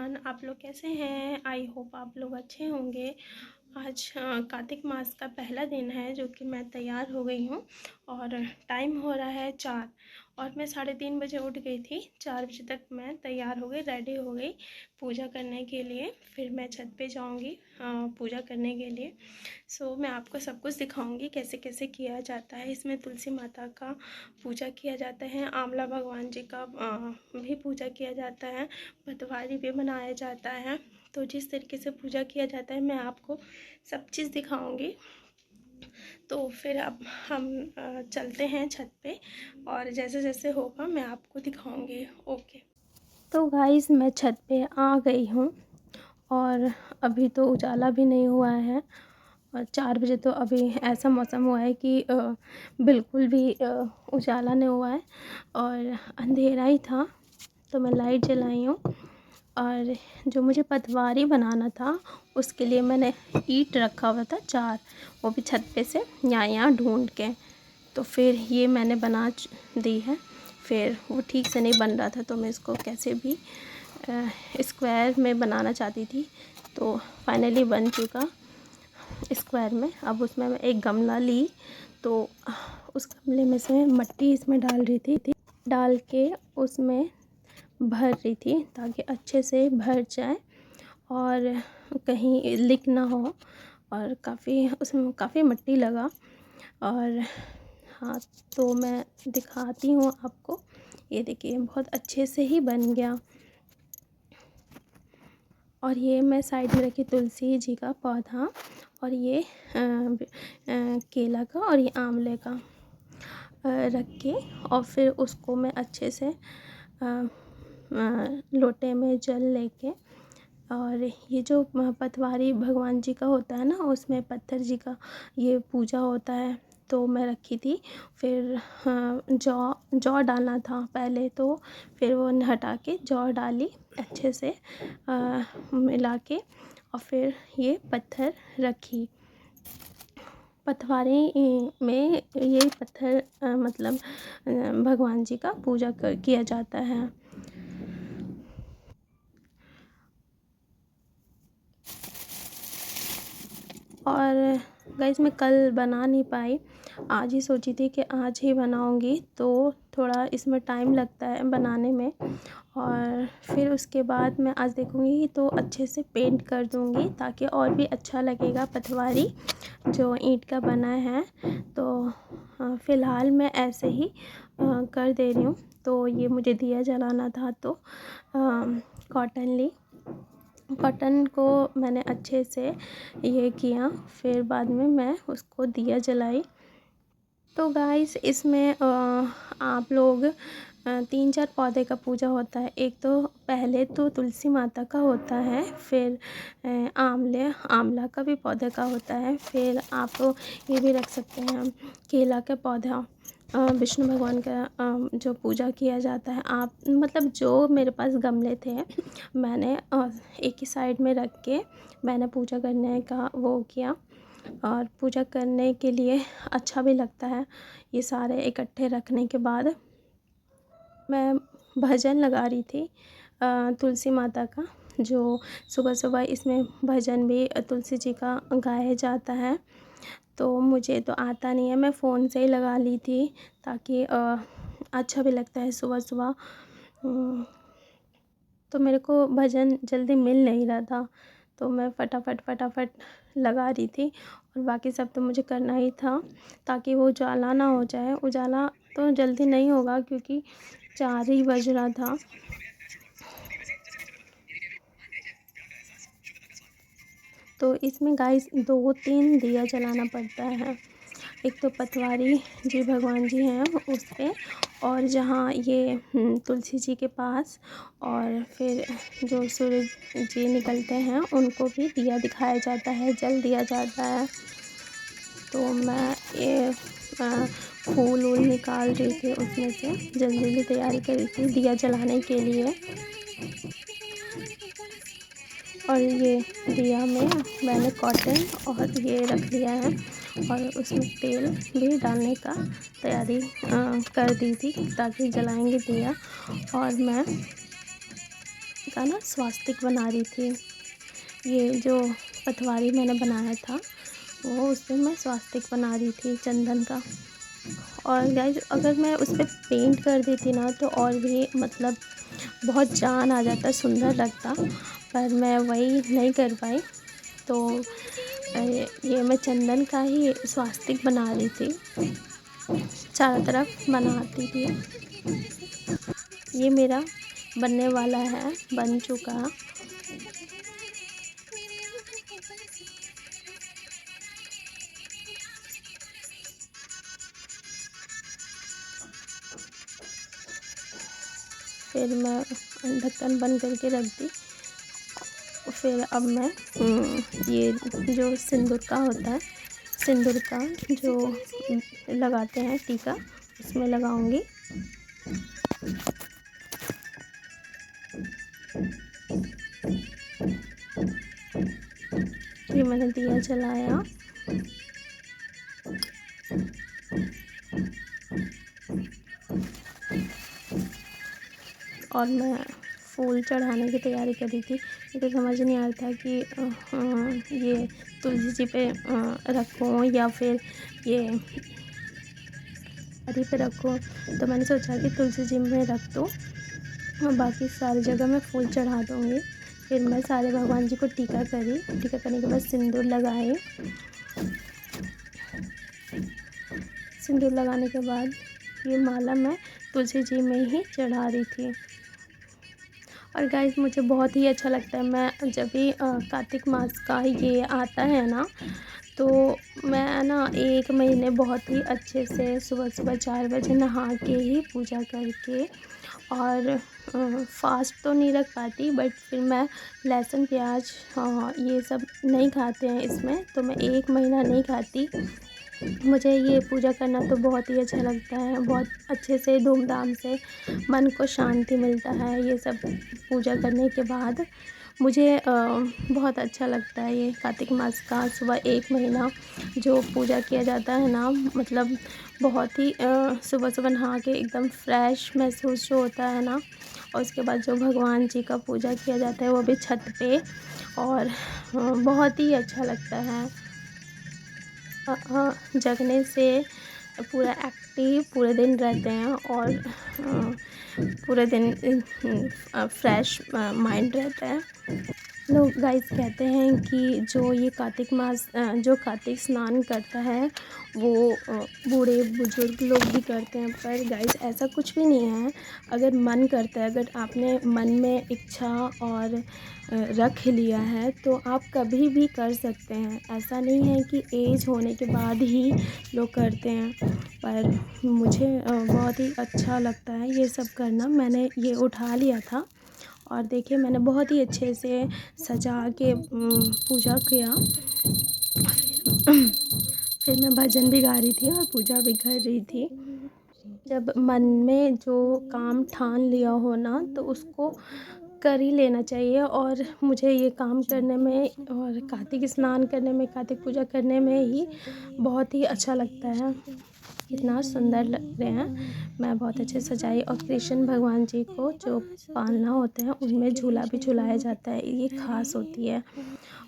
Everyone, आप लोग कैसे हैं। आई होप आप लोग अच्छे होंगे। आज कार्तिक मास का पहला दिन है जो कि मैं तैयार हो गई हूँ और टाइम हो रहा है 4 और मैं 3:30 बजे उठ गई थी। 4 बजे तक मैं तैयार हो गई, रेडी हो गई पूजा करने के लिए। फिर मैं छत पे जाऊँगी पूजा करने के लिए। मैं आपको सब कुछ दिखाऊंगी कैसे कैसे किया जाता है। इसमें तुलसी माता का पूजा किया जाता है, आंवला भगवान जी का भी पूजा किया जाता है, पतवारी भी बनाया जाता है। तो जिस तरीके से पूजा किया जाता है मैं आपको सब चीज़ दिखाऊंगी। तो फिर अब हम चलते हैं छत पे और जैसे जैसे होगा मैं आपको दिखाऊंगी। ओके। तो गाइस मैं छत पे आ गई हूँ और अभी तो उजाला भी नहीं हुआ है और 4 बजे तो अभी ऐसा मौसम हुआ है कि बिल्कुल भी उजाला नहीं हुआ है और अंधेरा ही था। तो मैं लाइट जलाई हूँ और जो मुझे पतवारी बनाना था उसके लिए मैंने ईंट रखा हुआ था 4, वो भी छत पे से यहाँ ढूंढ के। तो फिर ये मैंने बना दी है। फिर वो ठीक से नहीं बन रहा था तो मैं इसको कैसे भी स्क्वायर में बनाना चाहती थी। तो फाइनली बन चुका स्क्वायर में। अब उसमें मैं एक गमला ली तो उस गमले में से मिट्टी इसमें डाल रही थी, डाल के उसमें भर रही थी ताकि अच्छे से भर जाए और कहीं लीक ना हो। और उसमें काफ़ी मिट्टी लगा। और हाँ, तो मैं दिखाती हूँ आपको। ये देखिए बहुत अच्छे से ही बन गया। और ये मैं साइड में रखी तुलसी जी का पौधा और ये केला का और ये आंवले का रख के और फिर उसको मैं अच्छे से लोटे में जल लेके। और ये जो पतवारी भगवान जी का होता है ना, उसमें पत्थर जी का ये पूजा होता है। तो मैं रखी थी। फिर जौ डालना था पहले, तो फिर वो हटा के जौ डाली अच्छे से मिला के और फिर ये पत्थर रखी। पतवारी में ये पत्थर मतलब भगवान जी का पूजा किया जाता है। और गाइस मैं कल बना नहीं पाई, आज ही सोची थी कि आज ही बनाऊंगी। तो थोड़ा इसमें टाइम लगता है बनाने में। और फिर उसके बाद मैं आज देखूंगी तो अच्छे से पेंट कर दूंगी ताकि और भी अच्छा लगेगा पतवारी जो ईंट का बना है। तो फ़िलहाल मैं ऐसे ही कर दे रही हूँ। तो ये मुझे दिया जलाना था तो कॉटन को मैंने अच्छे से ये किया। फिर बाद में मैं उसको दिया जलाई। तो गाइस इसमें आप लोग 3-4 पौधे का पूजा होता है। एक तो पहले तो तुलसी माता का होता है, फिर आंवला का भी पौधे का होता है। फिर आप ये भी रख सकते हैं केला का पौधा। विष्णु भगवान का जो पूजा किया जाता है, आप मतलब जो मेरे पास गमले थे मैंने एक ही साइड में रख के मैंने पूजा करने का वो किया। और पूजा करने के लिए अच्छा भी लगता है ये सारे इकट्ठे रखने के बाद। मैं भजन लगा रही थी तुलसी माता का, जो सुबह सुबह इसमें भजन भी तुलसी जी का गाया जाता है। तो मुझे तो आता नहीं है, मैं फ़ोन से ही लगा ली थी ताकि अच्छा भी लगता है सुबह सुबह। तो मेरे को भजन जल्दी मिल नहीं रहा था तो मैं फटाफट लगा रही थी। और बाकी सब तो मुझे करना ही था ताकि वो उजाला ना हो जाए। उजाला तो जल्दी नहीं होगा क्योंकि 4 ही बज रहा था। तो इसमें गाइस 2-3 दिया जलाना पड़ता है। एक तो पतवारी जी भगवान जी हैं उस पे, और जहाँ ये तुलसी जी के पास, और फिर जो सूरज जी निकलते हैं उनको भी दिया दिखाया जाता है, जल दिया जाता है। तो मैं ये फूल वूल निकाल रही थी उसमें से, जल्दी तैयारी कर रही थी दिया जलाने के लिए। और ये दिया में मैंने कॉटन और ये रख लिया है और उसमें तेल भी डालने का तैयारी कर दी थी ताकि जलाएंगे दिया। और मैं का ना स्वास्तिक बना रही थी। ये जो पतवारी मैंने बनाया था वो उससे मैं स्वास्तिक बना रही थी चंदन का। और गाइस अगर मैं उस पर पेंट कर देती ना तो और भी मतलब बहुत जान आ जाता, सुंदर लगता, पर मैं वही नहीं कर पाई। तो ये मैं चंदन का ही स्वास्तिक बना रही थी, चारों तरफ बनाती थी। ये मेरा बनने वाला है, बन चुका। फिर मैं ढक्कन बंद करके रख दी। फिर अब मैं ये जो सिंदूर का होता है, सिंदूर का जो लगाते हैं टीका, उसमें लगाऊंगी। ये मैंने दिया जलाया। और मैं फूल चढ़ाने की तैयारी कर रही थी, मुझे समझ नहीं आ रहा था कि ये तुलसी जी पे रखूँ या फिर ये हरी पे रखूँ। तो मैंने सोचा कि तुलसी जी में रख दूँ और बाकी सारी जगह मैं फूल चढ़ा दूँगी। फिर मैं सारे भगवान जी को टीका करी। टीका करने के बाद सिंदूर लगाए। सिंदूर लगाने के बाद ये माला मैं तुलसी जी में ही चढ़ा रही थी। और गाइस मुझे बहुत ही अच्छा लगता है, मैं जब भी कार्तिक मास का ये आता है ना, तो मैं ना 1 महीने बहुत ही अच्छे से सुबह सुबह 4 बजे नहा के ही पूजा करके, और फास्ट तो नहीं रख पाती, बट फिर मैं लहसुन प्याज ये सब नहीं खाते हैं इसमें, तो मैं 1 महीना नहीं खाती। मुझे ये पूजा करना तो बहुत ही अच्छा लगता है, बहुत अच्छे से धूमधाम से मन को शांति मिलता है ये सब पूजा करने के बाद। मुझे बहुत अच्छा लगता है ये कार्तिक मास का सुबह 1 महीना जो पूजा किया जाता है ना, मतलब बहुत ही सुबह सुबह नहा के एकदम फ्रेश महसूस जो होता है ना, और उसके बाद जो भगवान जी का पूजा किया जाता है वो भी छत पे, और बहुत ही अच्छा लगता है। जगने से पूरा एक्टिव पूरे दिन रहते हैं, और पूरे दिन फ्रेश माइंड रहता है। लोग गाइस कहते हैं कि जो ये कार्तिक मास जो कार्तिक स्नान करता है वो बूढ़े बुजुर्ग लोग भी करते हैं, पर गाइस ऐसा कुछ भी नहीं है। अगर मन करता है, अगर आपने मन में इच्छा और रख लिया है तो आप कभी भी कर सकते हैं। ऐसा नहीं है कि एज होने के बाद ही लोग करते हैं, पर मुझे बहुत ही अच्छा लगता है ये सब करना। मैंने ये उठा लिया था और देखिए मैंने बहुत ही अच्छे से सजा के पूजा किया। फिर मैं भजन भी गा रही थी और पूजा भी कर रही थी। जब मन में जो काम ठान लिया हो ना, तो उसको कर ही लेना चाहिए। और मुझे ये काम करने में और कार्तिक स्नान करने में, कार्तिक पूजा करने में ही बहुत ही अच्छा लगता है। कितना सुंदर लग रहे हैं। मैं बहुत अच्छे सजाई, और कृष्ण भगवान जी को जो पालना होते हैं उनमें झूला भी झुलाया जाता है, ये ख़ास होती है।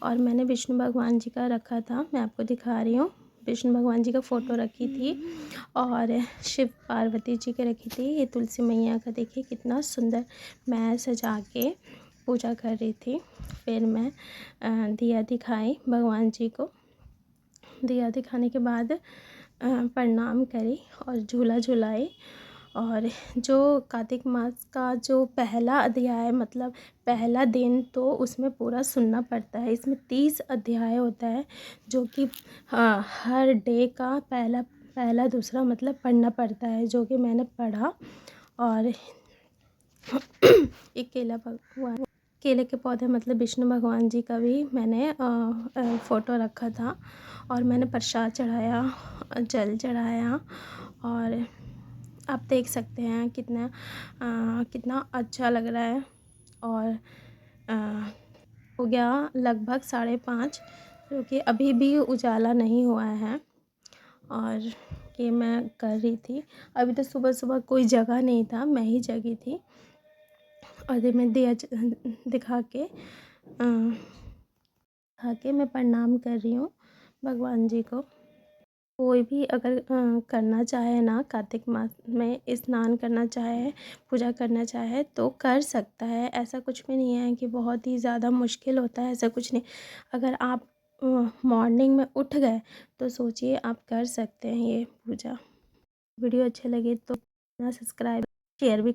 और मैंने विष्णु भगवान जी का रखा था, मैं आपको दिखा रही हूँ। विष्णु भगवान जी का फ़ोटो रखी थी, और शिव पार्वती जी के रखी थी। ये तुलसी मैया का देखिए कितना सुंदर मैं सजा के पूजा कर रही थी। फिर मैं दिया दिखाई भगवान जी को। दिया दिखाने के बाद प्रणाम करी और झूला झुलाई। और जो कार्तिक मास का जो पहला अध्याय, मतलब पहला दिन, तो उसमें पूरा सुनना पड़ता है। इसमें 30 अध्याय होता है, जो कि हर डे का पहला पहला दूसरा मतलब पढ़ना पड़ता है, जो कि मैंने पढ़ा। और एक केला भगवान, केले के पौधे मतलब विष्णु भगवान जी का भी मैंने फ़ोटो रखा था। और मैंने प्रसाद चढ़ाया, जल चढ़ाया, और आप देख सकते हैं कितना अच्छा लग रहा है। और हो गया लगभग 5:30, क्योंकि अभी भी उजाला नहीं हुआ है। और ये मैं कर रही थी। अभी तो सुबह सुबह कोई जगह नहीं था, मैं ही जगी थी। और मैं दिया दिखा के मैं प्रणाम कर रही हूँ भगवान जी को। कोई भी अगर करना चाहे ना, कार्तिक मास में स्नान करना चाहे, पूजा करना चाहे तो कर सकता है। ऐसा कुछ भी नहीं है कि बहुत ही ज़्यादा मुश्किल होता है, ऐसा कुछ नहीं। अगर आप मॉर्निंग में उठ गए तो सोचिए आप कर सकते हैं ये पूजा। वीडियो अच्छे लगे तो सब्सक्राइब शेयर भी